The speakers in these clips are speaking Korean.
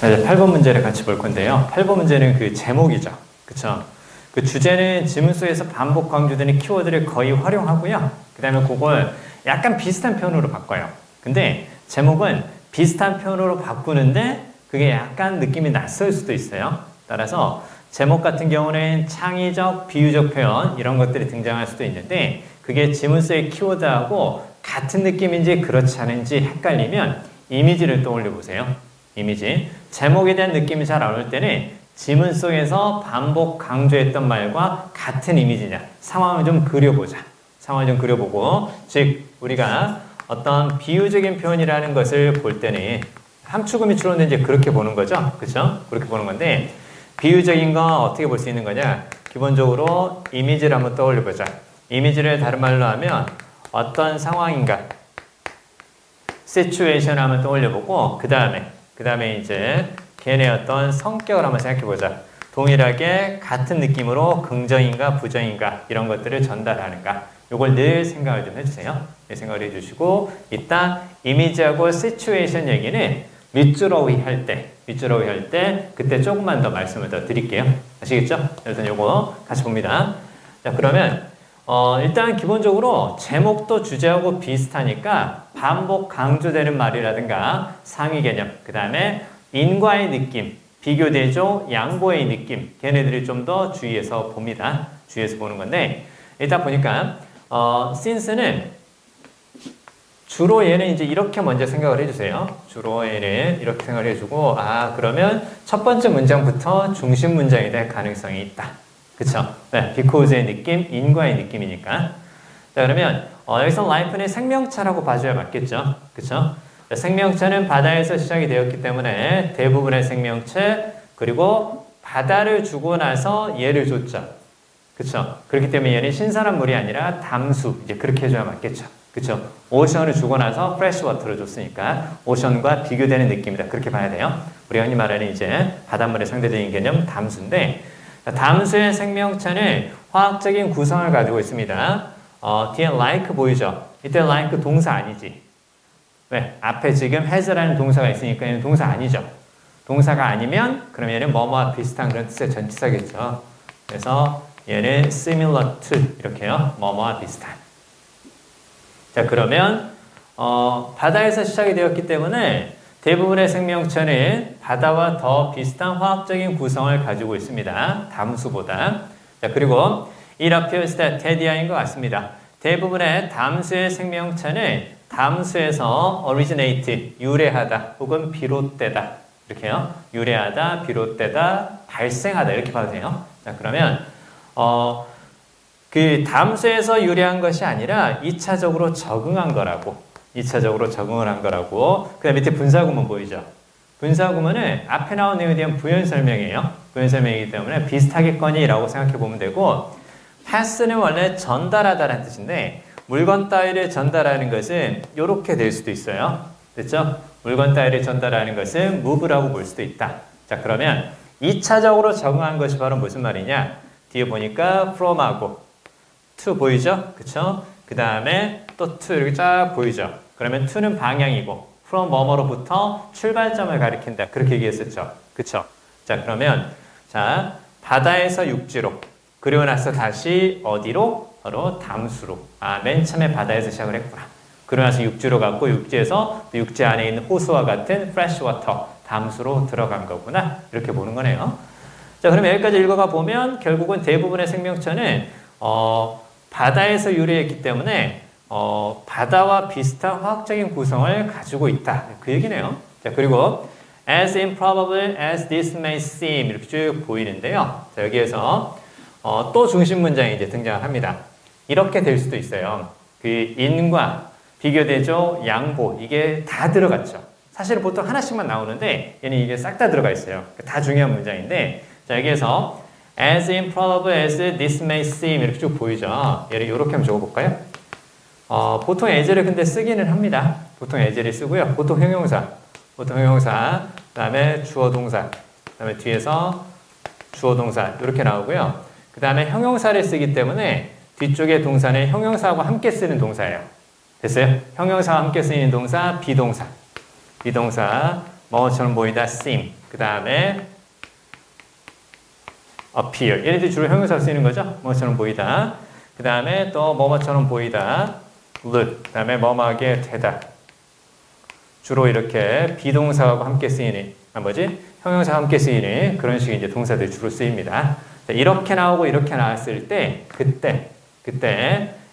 자, 이제 8번 문제를 같이 볼 건데요. 8번 문제는 그 제목이죠. 그쵸? 그 주제는 지문소에서 반복 강조되는 키워드를 거의 활용하고요. 그 다음에 그걸 약간 비슷한 표현으로 바꿔요. 근데 제목은 비슷한 표현으로 바꾸는데 그게 약간 느낌이 낯설 수도 있어요. 따라서 제목 같은 경우는 창의적, 비유적 표현 이런 것들이 등장할 수도 있는데 그게 지문소의 키워드하고 같은 느낌인지 그렇지 않은지 헷갈리면 이미지를 떠올려 보세요. 이미지. 제목에 대한 느낌이 잘 안 올 때는 지문 속에서 반복 강조했던 말과 같은 이미지냐. 상황을 좀 그려보자. 상황을 좀 그려보고 즉 우리가 어떤 비유적인 표현이라는 것을 볼 때는 함축은 밑으로는 이제 그렇게 보는 거죠. 그렇죠? 그렇게 보는 건데 비유적인 거 어떻게 볼 수 있는 거냐. 기본적으로 이미지를 한번 떠올려 보자. 이미지를 다른 말로 하면 어떤 상황인가 시츄에이션 한번 떠올려 보고 그 다음에 이제 걔네 어떤 성격을 한번 생각해 보자. 동일하게 같은 느낌으로 긍정인가 부정인가 이런 것들을 전달하는가. 요걸 늘 생각을 좀 해주세요. 늘 생각을 해주시고 일단 이미지하고 시츄에이션 얘기는 밑줄어휘 할 때 그때 조금만 더 말씀을 더 드릴게요. 아시겠죠? 그래서 요거 같이 봅니다. 자, 그러면 일단 기본적으로 제목도 주제하고 비슷하니까 반복 강조되는 말이라든가 상위 개념, 그 다음에 인과의 느낌, 비교대조, 양보의 느낌, 걔네들이 좀 더 주의해서 봅니다. 주의해서 보는 건데 일단 보니까 since는 주로 얘는 이제 이렇게 먼저 생각을 해주세요. 주로 얘는 이렇게 생각을 해주고 그러면 첫 번째 문장부터 중심 문장이 될 가능성이 있다. 그쵸? 네, because의 느낌, 인과의 느낌이니까. 자, 그러면 여기서 life는 생명차라고 봐줘야 맞겠죠? 그쵸? 자, 생명차는 바다에서 시작이 되었기 때문에 대부분의 생명체 그리고 바다를 주고 나서 얘를 줬죠. 그쵸? 그렇기 때문에 얘는 신선한 물이 아니라 담수, 이제 그렇게 해줘야 맞겠죠? 그쵸? 오션을 주고 나서 프레시 워터를 줬으니까 오션과 비교되는 느낌이다. 그렇게 봐야 돼요. 우리가 흔히 말하는 이제 바닷물의 상대적인 개념 담수인데 담수의 생명체는 화학적인 구성을 가지고 있습니다. 뒤에 like 보이죠? 이때 like 동사 아니지. 왜? 앞에 지금 has라는 동사가 있으니까 얘는 동사 아니죠. 동사가 아니면 그럼 얘는 뭐뭐와 비슷한 그런 뜻의 전치사겠죠. 그래서 얘는 similar to 이렇게요. 뭐뭐와 비슷한. 자, 그러면 바다에서 시작이 되었기 때문에 대부분의 생명체는 바다와 더 비슷한 화학적인 구성을 가지고 있습니다. 담수보다. 자, 그리고 it appears that tedia인 것 같습니다. 대부분의 담수의 생명체는 담수에서 originate, 유래하다 혹은 비롯되다. 이렇게요. 유래하다, 비롯되다, 발생하다 이렇게 봐도 돼요. 자, 그러면 그 담수에서 유래한 것이 아니라 2차적으로 적응한 거라고. 2차적으로 적응을 한 거라고. 그 다음 밑에 분사구문 보이죠? 분사구문은 앞에 나온 내용에 대한 부연 설명이에요. 부연 설명이기 때문에 비슷하겠거니 라고 생각해 보면 되고 pass는 원래 전달하다라는 뜻인데 물건 따위를 전달하는 것은 이렇게 될 수도 있어요. 됐죠? 물건 따위를 전달하는 것은 move라고 볼 수도 있다. 자, 그러면 2차적으로 적응한 것이 바로 무슨 말이냐? 뒤에 보니까 from하고 to 보이죠? 그쵸? 그 다음에 또 to 이렇게 쫙 보이죠? 그러면 to는 방향이고 from 뭐뭐로부터 출발점을 가리킨다. 그렇게 얘기했었죠? 그쵸? 자, 그러면 자 바다에서 육지로 그리고 나서 다시 어디로? 바로 담수로. 맨 처음에 바다에서 시작을 했구나. 그러고 나서 육지로 갔고 육지에서 육지 안에 있는 호수와 같은 fresh water, 담수로 들어간 거구나. 이렇게 보는 거네요. 자, 그럼 여기까지 읽어가 보면 결국은 대부분의 생명체는 바다에서 유래했기 때문에 바다와 비슷한 화학적인 구성을 가지고 있다. 그 얘기네요. 자, 그리고 as improbable as this may seem 이렇게 쭉 보이는데요. 자, 여기에서 또 중심 문장이 이제 등장을 합니다. 이렇게 될 수도 있어요. 그 인과 비교대조, 양보 이게 다 들어갔죠. 사실 보통 하나씩만 나오는데 얘는 이게 싹 다 들어가 있어요. 다 중요한 문장인데 자, 여기에서 as improbable as this may seem 이렇게 쭉 보이죠. 얘를 이렇게 한번 적어볼까요? 보통 as를 근데 쓰기는 합니다. 보통 as를 쓰고요. 보통 형용사, 그 다음에 주어 동사, 그 다음에 뒤에서 주어 동사 이렇게 나오고요. 그 다음에 형용사를 쓰기 때문에 뒤쪽에 동사는 형용사하고 함께 쓰는 동사예요. 됐어요? 형용사와 함께 쓰이는 동사, 비동사, 뭐처럼 보이다, seem. 그 다음에 appear. 얘네들이 주로 형용사로 쓰이는 거죠. 뭐처럼 보이다. 그 다음에 또 뭐뭐처럼 보이다. look. 그 다음에 뭐뭐하게 되다. 주로 이렇게 비동사하고 함께 쓰이는, 형용사와 함께 쓰이는 그런 식의 이제 동사들이 주로 쓰입니다. 자, 이렇게 나오고 이렇게 나왔을 때, 그때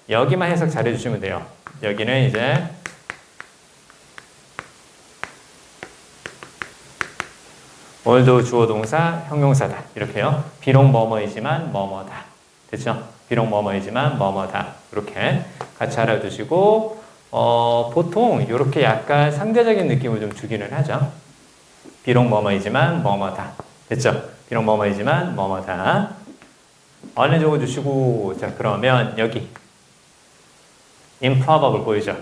여기만 해석 잘 해주시면 돼요. 여기는 이제 오늘도 주어 동사 형용사다. 이렇게요. 비록 뭐뭐이지만 뭐뭐다. 됐죠? 비록 뭐뭐이지만 뭐뭐다. 이렇게 같이 알아두시고 보통 이렇게 약간 상대적인 느낌을 좀 주기는 하죠. 비록 뭐뭐이지만 뭐뭐다. 됐죠? 비록 뭐뭐이지만 뭐뭐다. 얼른 적어주시고 자 그러면 여기 improbable 보이죠?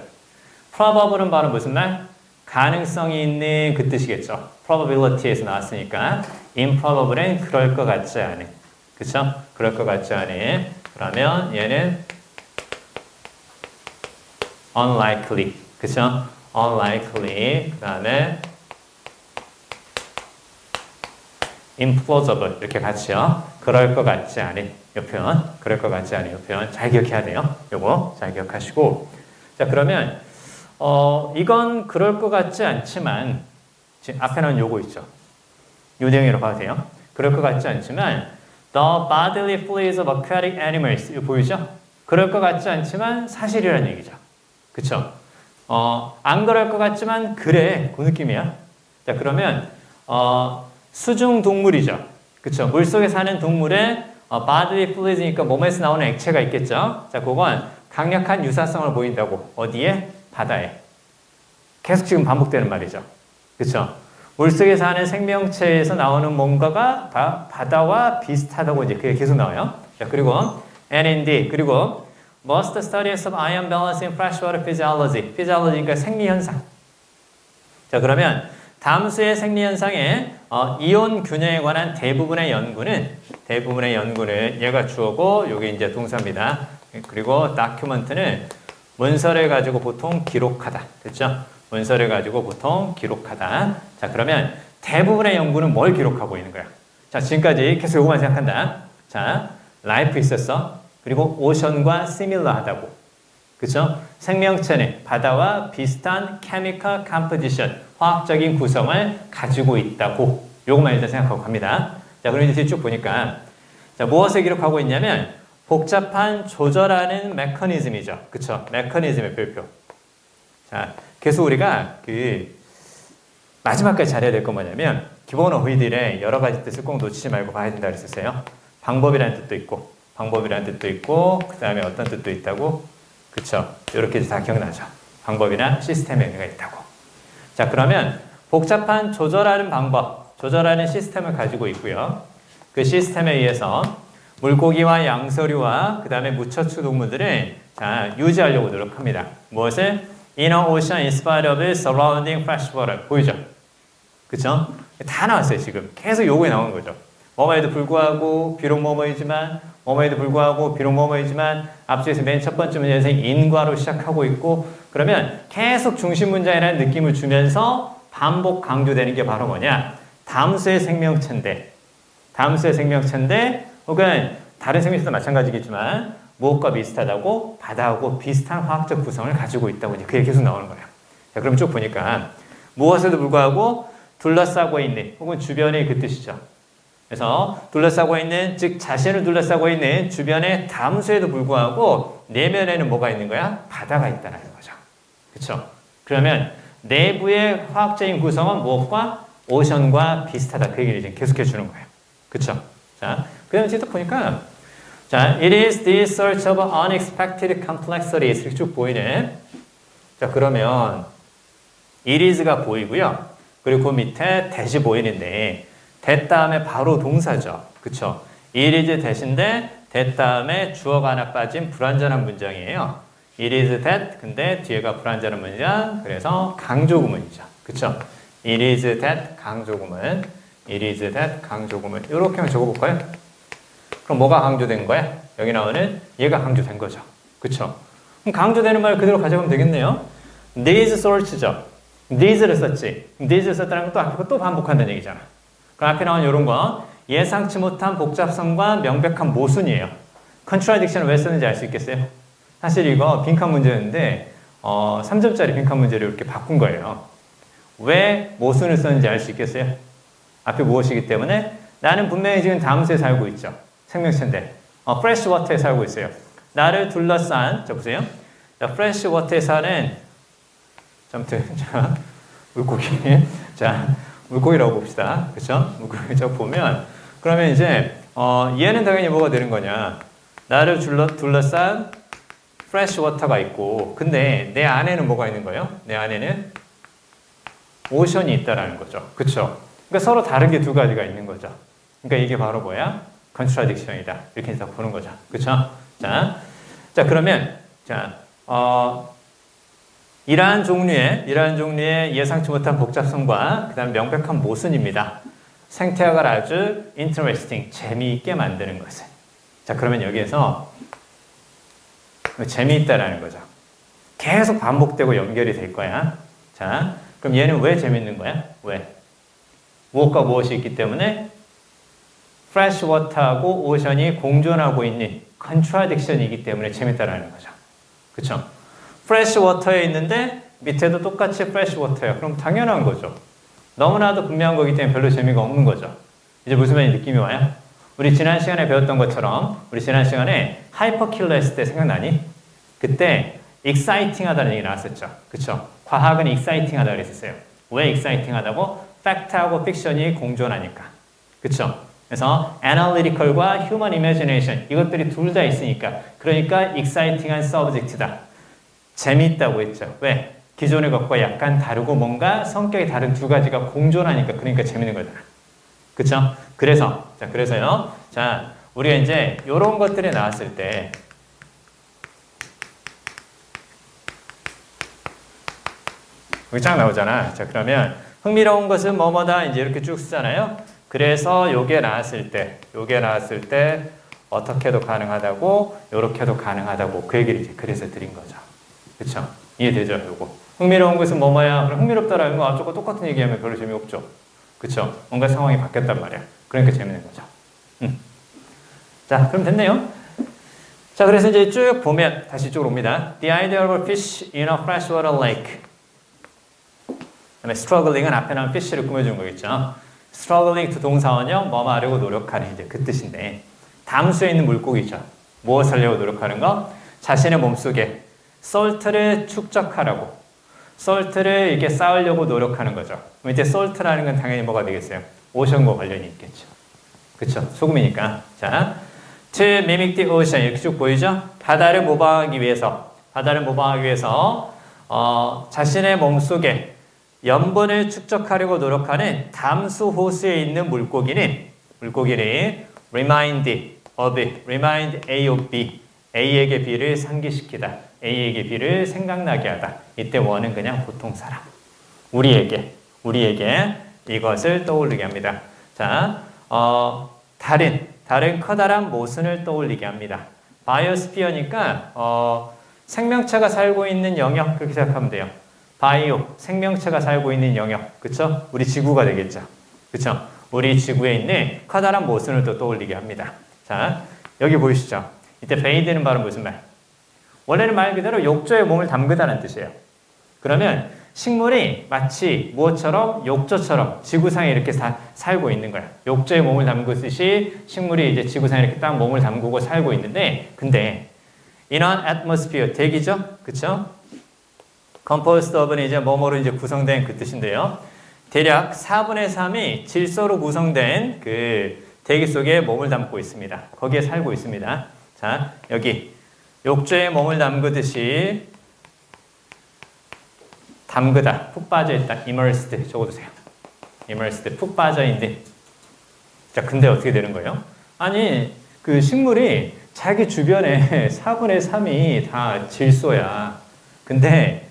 probable은 바로 무슨 말? 가능성이 있는 그 뜻이겠죠. probability에서 나왔으니까 improbable은 그럴 것 같지 않은. 그쵸? 그럴 것 같지 않은. 그러면 얘는 unlikely. 그쵸? unlikely. 그 다음에 implausible. 이렇게 같이요. 그럴 것 같지 않은. 이 표현. 그럴 것 같지 않은 이 표현. 잘 기억해야 돼요. 요거 잘 기억하시고. 자, 그러면 이건 그럴 것 같지 않지만 지금 앞에 나온 요거 있죠. 요 내용으로 봐도 돼요. 그럴 것 같지 않지만 the bodily fluids of aquatic animals 이거 보이죠? 그럴 것 같지 않지만 사실이라는 얘기죠. 그쵸? 안 그럴 것 같지만 그래 그 느낌이야. 자 그러면 수중 동물이죠. 그쵸? 물속에 사는 동물의 bodily fluids니까 몸에서 나오는 액체가 있겠죠. 자 그건 강력한 유사성을 보인다고. 어디에? 바다에. 계속 지금 반복되는 말이죠. 그쵸? 물속에 사는 생명체에서 나오는 뭔가가 바다와 비슷하다고 이제 그게 계속 나와요. 자, 그리고 and indeed 그리고 most studies of ion balance in freshwater physiology. physiology니까 생리현상. 자, 그러면 담수의 생리현상에 이온 균형에 관한 대부분의 연구는 얘가 주어고 요게 이제 동사입니다. 그리고 document는 문서를 가지고 보통 기록하다. 됐죠? 문서를 가지고 보통 기록하다. 자, 그러면 대부분의 연구는 뭘 기록하고 있는 거야? 자, 지금까지 계속 이거만 생각한다. 자, 라이프 있었어. 그리고 오션과 similar 하다고. 그쵸? 생명체는 바다와 비슷한 chemical composition, 화학적인 구성을 가지고 있다고. 요것만 일단 생각하고 갑니다. 자, 그럼 이제 쭉 보니까 자, 무엇을 기록하고 있냐면 복잡한 조절하는 메커니즘이죠. 그쵸? 메커니즘의 별표. 자, 계속 우리가 마지막까지 잘해야 될 건 뭐냐면 기본 어휘들의 여러 가지 뜻을 꼭 놓치지 말고 봐야 된다 그랬었어요. 방법이라는 뜻도 있고, 그 다음에 어떤 뜻도 있다고. 그쵸? 이렇게 다 기억나죠? 방법이나 시스템의 의미가 있다고. 자, 그러면 복잡한 조절하는 방법, 조절하는 시스템을 가지고 있고요. 그 시스템에 의해서 물고기와 양서류와 그 다음에 무척추 동물들을 자, 유지하려고 노력합니다. 무엇을? Inner ocean in spite of its surrounding freshwater. 보이죠? 그쵸? 다 나왔어요, 지금. 계속 요거에 나오는 거죠. 뭐뭐에도 불구하고, 비록 뭐뭐이지만, 앞쪽에서 맨 첫 번째 문제에서 인과로 시작하고 있고, 그러면 계속 중심 문장이라는 느낌을 주면서 반복 강조되는 게 바로 뭐냐? 담수의 생명체인데, 혹은 다른 생명체도 마찬가지겠지만, 무엇과 비슷하다고? 바다하고 비슷한 화학적 구성을 가지고 있다고 이제 그게 계속 나오는 거예요. 자, 그럼 쭉 보니까 무엇에도 불구하고 둘러싸고 있는 혹은 주변의 그 뜻이죠. 그래서 둘러싸고 있는 즉 자신을 둘러싸고 있는 주변의 담수에도 불구하고 내면에는 뭐가 있는 거야? 바다가 있다는 거죠. 그렇죠? 그러면 내부의 화학적인 구성은 무엇과? 오션과 비슷하다. 그 얘기를 이제 계속해 주는 거예요. 그렇죠? 자, 그다음에 뒤에 또 보니까 자, it is the search of unexpected complexities 이렇게 쭉 보이네. 자, 그러면 it is가 보이고요. 그리고 그 밑에 that이 보이는데 that 다음에 바로 동사죠. 그쵸? it is that인데 that 다음에 주어가 하나 빠진 불완전한 문장이에요. it is that 근데 뒤에가 불완전한 문장 그래서 강조구문이죠. 그쵸? it is that 강조구문 이렇게만 적어볼까요? 그럼 뭐가 강조된 거야? 여기 나오는 얘가 강조된 거죠. 그쵸? 그럼 강조되는 말 그대로 가져가면 되겠네요. These search죠. These를 썼지. These를 썼다는 건 또 앞에 또 반복한다는 얘기잖아. 그럼 앞에 나온 이런 거 예상치 못한 복잡성과 명백한 모순이에요. contradiction을 왜 쓰는지 알 수 있겠어요? 사실 이거 빈칸 문제였는데 3점짜리 빈칸 문제를 이렇게 바꾼 거예요. 왜 모순을 썼는지 알 수 있겠어요? 앞에 무엇이기 때문에 나는 분명히 지금 다음수에 살고 있죠. 생명체인데 fresh water에 살고 있어요. 나를 둘러싼 자 보세요. 자, fresh water에 사는 자, 물고기 자 물고기라고 봅시다. 그렇죠? 물고기 저 보면 그러면 이제 얘는 당연히 뭐가 되는 거냐? 나를 둘러싼 fresh water가 있고 근데 내 안에는 뭐가 있는 거예요? 내 안에는 오션이 있다라는 거죠. 그렇죠? 그러니까 서로 다른 게 두 가지가 있는 거죠. 그러니까 이게 바로 뭐야? contradiction이다. 이렇게 해서 보는 거죠. 그렇죠? 자, 그러면 이러한 종류의 예상치 못한 복잡성과 그다음 명백한 모순입니다. 생태학을 아주 interesting, 재미있게 만드는 것을. 자, 그러면 여기에서 재미있다라는 거죠. 계속 반복되고 연결이 될 거야. 자, 그럼 얘는 왜 재밌는 거야? 왜? 무엇과 무엇이 있기 때문에 fresh water하고 오션이 공존하고 있는 contradiction이기 때문에 재밌다라는 거죠. 그쵸? fresh water에 있는데 밑에도 똑같이 fresh water야. 그럼 당연한 거죠. 너무나도 분명한 거기 때문에 별로 재미가 없는 거죠. 이제 무슨 말인지 느낌이 와요? 우리 지난 시간에 배웠던 것처럼 우리 지난 시간에 하이퍼킬러 했을 때 생각나니? 그때 exciting 하다는 얘기 나왔었죠. 그쵸? 과학은 exciting 하다고 그랬었어요. 왜 exciting 하다고? 팩트하고 픽션이 공존하니까. 그쵸? 그래서 analytical과 human imagination 이것들이 둘 다 있으니까 그러니까 exciting한 subject다. 재미있다고 했죠. 왜? 기존의 것과 약간 다르고 뭔가 성격이 다른 두 가지가 공존하니까 그러니까 재밌는 거잖아. 그쵸? 그래서요. 자, 우리가 이제 이런 것들이 나왔을 때 여기 쫙 나오잖아. 자, 그러면 흥미로운 것은 뭐뭐다 이제 이렇게 쭉 쓰잖아요. 그래서 요게 나왔을 때 어떻게도 가능하다고 요렇게도 가능하다고 그 얘기를 이제 그래서 드린 거죠. 그쵸? 이해되죠? 요거. 흥미로운 것은 뭐뭐야? 그럼 흥미롭다라는 거 저거 똑같은 얘기하면 별로 재미없죠. 그쵸? 뭔가 상황이 바뀌었단 말이야. 그러니까 재밌는 거죠. 자, 그럼 됐네요. 자, 그래서 이제 쭉 보면 다시 이쪽으로 옵니다. The idea of a fish in a freshwater lake. 그다음에 struggling은 앞에 나온 fish를 꾸며주는 거겠죠. struggling to 동사원형 뭐 하려고 노력하는 이제 그 뜻인데 담수에 있는 물고기죠. 무엇을 하려고 노력하는 거? 자신의 몸속에 salt를 축적하라고 salt를 이렇게 쌓으려고 노력하는 거죠. 그럼 이제 salt라는 건 당연히 뭐가 되겠어요? 오션과 관련이 있겠죠. 그쵸? 소금이니까. 자, to mimic the ocean 이렇게 쭉 보이죠? 바다를 모방하기 위해서 자신의 몸속에 염분을 축적하려고 노력하는 담수 호수에 있는 물고기는 remind A of B A에게 B를 상기시키다. A에게 B를 생각나게 하다. 이때 원은 그냥 보통 사람. 우리에게 이것을 떠올리게 합니다. 자, 다른 커다란 모순을 떠올리게 합니다. 바이오스피어니까 생명체가 살고 있는 영역 그렇게 생각하면 돼요. 바이오, 생명체가 살고 있는 영역, 그쵸? 우리 지구가 되겠죠. 그쵸? 우리 지구에 있는 커다란 모순을 또 떠올리게 합니다. 자, 여기 보이시죠? 이때 베이드는 바로 무슨 말? 원래는 말 그대로 욕조에 몸을 담그다는 뜻이에요. 그러면 식물이 마치 무엇처럼? 욕조처럼 지구상에 이렇게 살고 있는 거야. 욕조에 몸을 담그듯이 식물이 이제 지구상에 이렇게 딱 몸을 담그고 살고 있는데, 근데 in an atmosphere, 대기죠? 그쵸? composed of는 이제 뭐뭐로 이제 구성된 그 뜻인데요. 대략 4분의 3이 질소로 구성된 그 대기 속에 몸을 담고 있습니다. 거기에 살고 있습니다. 자, 여기 욕조에 몸을 담그듯이 담그다, 푹 빠져있다, immersed 적어주세요. immersed, 푹 빠져있는. 자, 근데 어떻게 되는 거예요? 아니, 그 식물이 자기 주변에 4분의 3이 다 질소야. 근데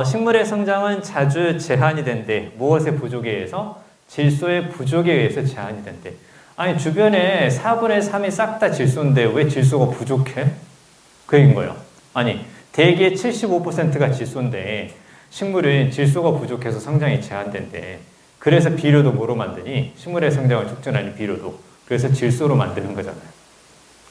식물의 성장은 자주 제한이 된대. 무엇의 부족에 의해서? 질소의 부족에 의해서 제한이 된대. 아니, 주변에 4분의 3이 싹 다 질소인데 왜 질소가 부족해? 그 얘기인 거예요. 아니, 대기의 75%가 질소인데 식물은 질소가 부족해서 성장이 제한된대. 그래서 비료도 뭐로 만드니? 식물의 성장을 촉진하는 비료도. 그래서 질소로 만드는 거잖아요.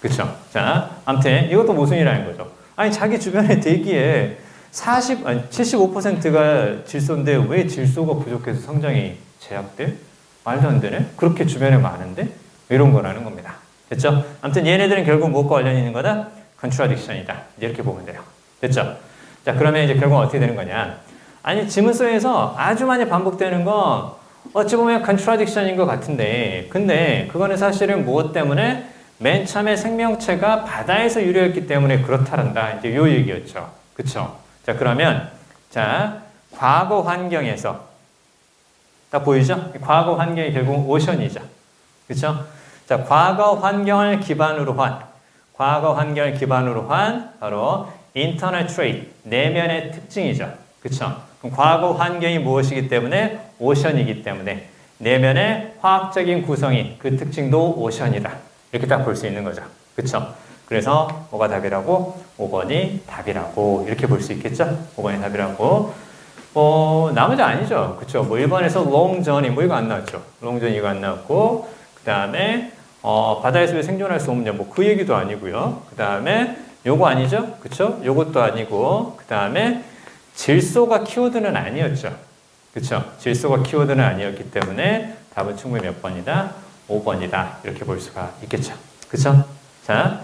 그쵸? 자, 아무튼 이것도 모순이라는 거죠. 아니, 자기 주변의 대기에 75%가 질소인데 왜 질소가 부족해서 성장이 제약돼? 말도 안 되네? 그렇게 주변에 많은데? 이런 거라는 겁니다. 됐죠? 아무튼 얘네들은 결국 무엇과 관련이 있는 거다? contradiction이다. 이렇게 보면 돼요. 됐죠? 자, 그러면 이제 결국 어떻게 되는 거냐? 아니, 지문서에서 아주 많이 반복되는 건 어찌 보면 contradiction인 것 같은데, 근데 그거는 사실은 무엇 때문에? 맨 처음에 생명체가 바다에서 유래했기 때문에 그렇다란다. 이제 요 얘기였죠. 그쵸? 자, 그러면, 자, 과거 환경에서, 딱 보이죠? 과거 환경이 결국 오션이죠. 그쵸? 자, 과거 환경을 기반으로 한, 바로, internal trait, 내면의 특징이죠. 그쵸? 그럼 과거 환경이 무엇이기 때문에? 오션이기 때문에, 내면의 화학적인 구성이, 그 특징도 오션이다. 이렇게 딱 볼 수 있는 거죠. 그쵸? 그래서 뭐가 답이라고? 5번이 답이라고 이렇게 볼 수 있겠죠? 5번이 답이라고. 나머지 아니죠. 그쵸? 뭐 1번에서 long john이 뭐 이거 안 나왔죠. long john 이거 안 나왔고, 그 다음에 바다에서 왜 생존할 수 없냐 뭐 그 얘기도 아니고요. 그 다음에 요거 아니죠? 그쵸? 요것도 아니고, 그 다음에 질소가 키워드는 아니었죠. 그쵸? 질소가 키워드는 아니었기 때문에 답은 충분히 몇 번이다? 5번이다. 이렇게 볼 수가 있겠죠. 그쵸? 자,